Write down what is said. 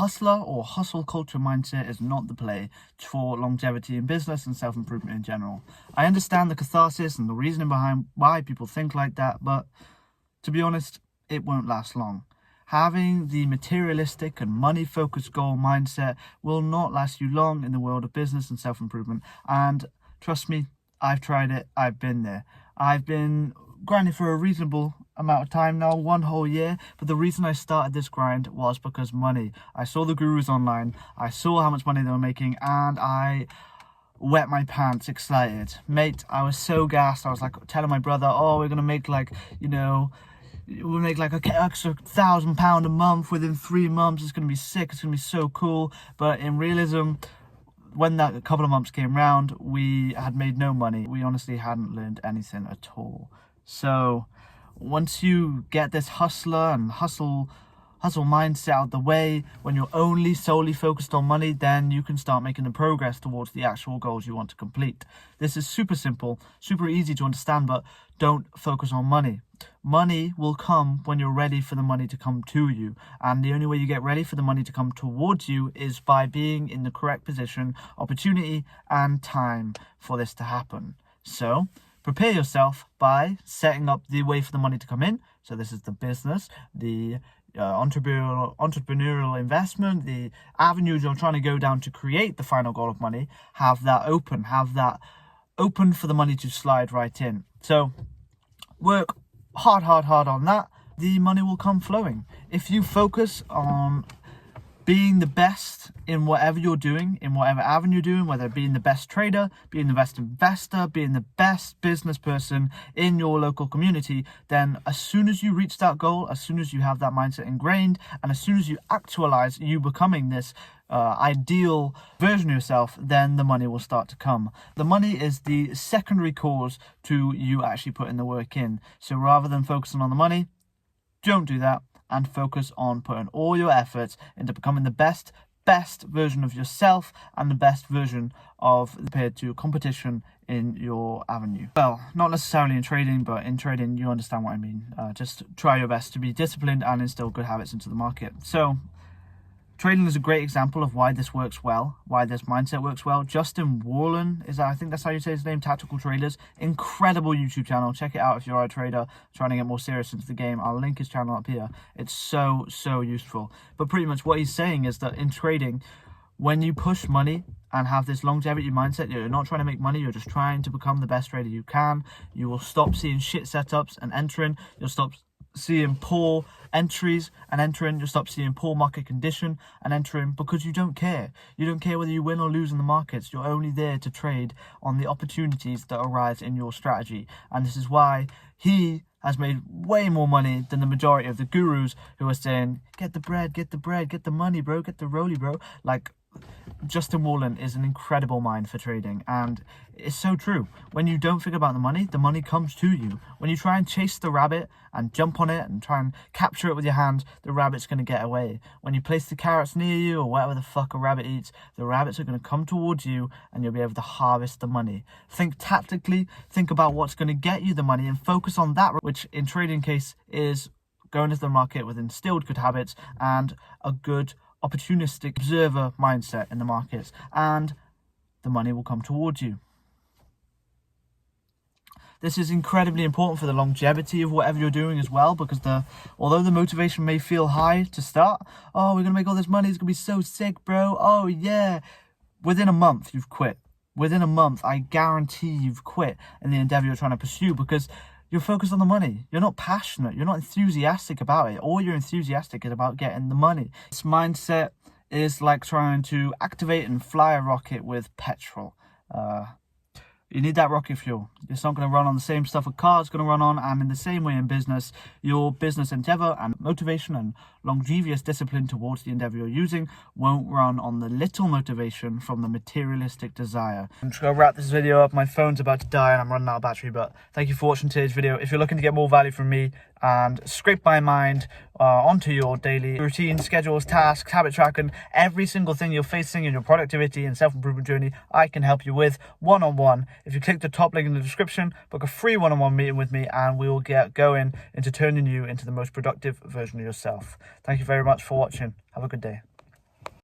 Hustler or hustle culture mindset is not the play for longevity in business and self-improvement in general. I understand the catharsis and the reasoning behind why people think like that, but to be honest, it won't last long. Having the materialistic and money-focused goal mindset will not last you long in the world of business and self-improvement. And trust me, I've tried it. I've been there. I've been grinding for a reasonable amount of time now, 1 whole year, but the reason I started this grind was because money. I saw the gurus online, I saw how much money they were making, and I wet my pants excited. Mate, I was so gassed. I was like telling my brother, oh, we're gonna make like, we'll make like an extra £1,000 a month within 3 months. It's gonna be sick, it's gonna be so cool. But in realism, when that couple of months came round, we had made no money. We honestly hadn't learned anything at all. So once you get this hustler and hustle mindset out the way, when you're only solely focused on money, then you can start making the progress towards the actual goals you want to complete. This is super simple, super easy to understand, but don't focus on money. Money will come when you're ready for the money to come to you. And the only way you get ready for the money to come towards you is by being in the correct position, opportunity, and time for this to happen. So prepare yourself by setting up the way for the money to come in. So this is the business, the entrepreneurial investment, the avenues you're trying to go down to create the final goal of money. Have that open for the money to slide right in. So work hard on that. The money will come flowing. If you focus on being the best in whatever you're doing, in whatever avenue you're doing, whether being the best trader, being the best investor, being the best business person in your local community, then as soon as you reach that goal, as soon as you have that mindset ingrained, and as soon as you actualize you becoming this ideal version of yourself, then the money will start to come. The money is the secondary cause to you actually putting the work in. So rather than focusing on the money, don't do that, and focus on putting all your efforts into becoming the best version of yourself and the best version of compared to competition in your avenue. Well, not necessarily in trading, but in trading you understand what I mean. Just try your best to be disciplined and instill good habits into the market. So trading is a great example of why this works well, why this mindset works well. Justin Warren, I think that's how you say his name, Tactical Traders. Incredible YouTube channel. Check it out if you're a trader trying to get more serious into the game. I'll link his channel up here. It's so useful. But pretty much what he's saying is that in trading, when you push money and have this longevity mindset, you're not trying to make money, you're just trying to become the best trader you can. You will stop seeing shit setups and entering. You'll stop seeing poor entries and entering. You'll stop seeing poor market condition and entering, because you don't care. You don't care whether you win or lose in the markets. You're only there to trade on the opportunities that arise in your strategy. And this is why he has made way more money than the majority of the gurus who are saying, get the bread, get the money, bro, get the rolly, bro. Like, Justin Warren is an incredible mind for trading, and it's so true. When you don't think about the money comes to you. When you try and chase the rabbit and jump on it and try and capture it with your hand, the rabbit's going to get away. When you place the carrots near you or whatever the fuck a rabbit eats, the rabbits are going to come towards you and you'll be able to harvest the money. Think tactically, think about what's going to get you the money and focus on that, which in trading case is going into the market with instilled good habits and a good opportunistic observer mindset in the markets, and the money will come towards you. This is incredibly important for the longevity of whatever you're doing as well, because although the motivation may feel high to start, oh, we're gonna make all this money, it's gonna be so sick, bro, oh yeah, within a month you've quit. Within a month, I guarantee you've quit in the endeavor you're trying to pursue, because you're focused on the money. You're not passionate. You're not enthusiastic about it. All you're enthusiastic is about getting the money. This mindset is like trying to activate and fly a rocket with petrol. You need that rocket fuel. It's not going to run on the same stuff a car is going to run on. And in the same way in business, your business endeavor and motivation and longevous discipline towards the endeavor you're using won't run on the little motivation from the materialistic desire. I'm just going to wrap this video up. My phone's about to die and I'm running out of battery, but thank you for watching today's video. If you're looking to get more value from me and scrape my mind onto your daily routine, schedules, tasks, habit tracking, every single thing you're facing in your productivity and self-improvement journey, I can help you with one-on-one. If you click the top link in the description, book a free one-on-one meeting with me and we will get going into turning you into the most productive version of yourself. Thank you very much for watching. Have a good day.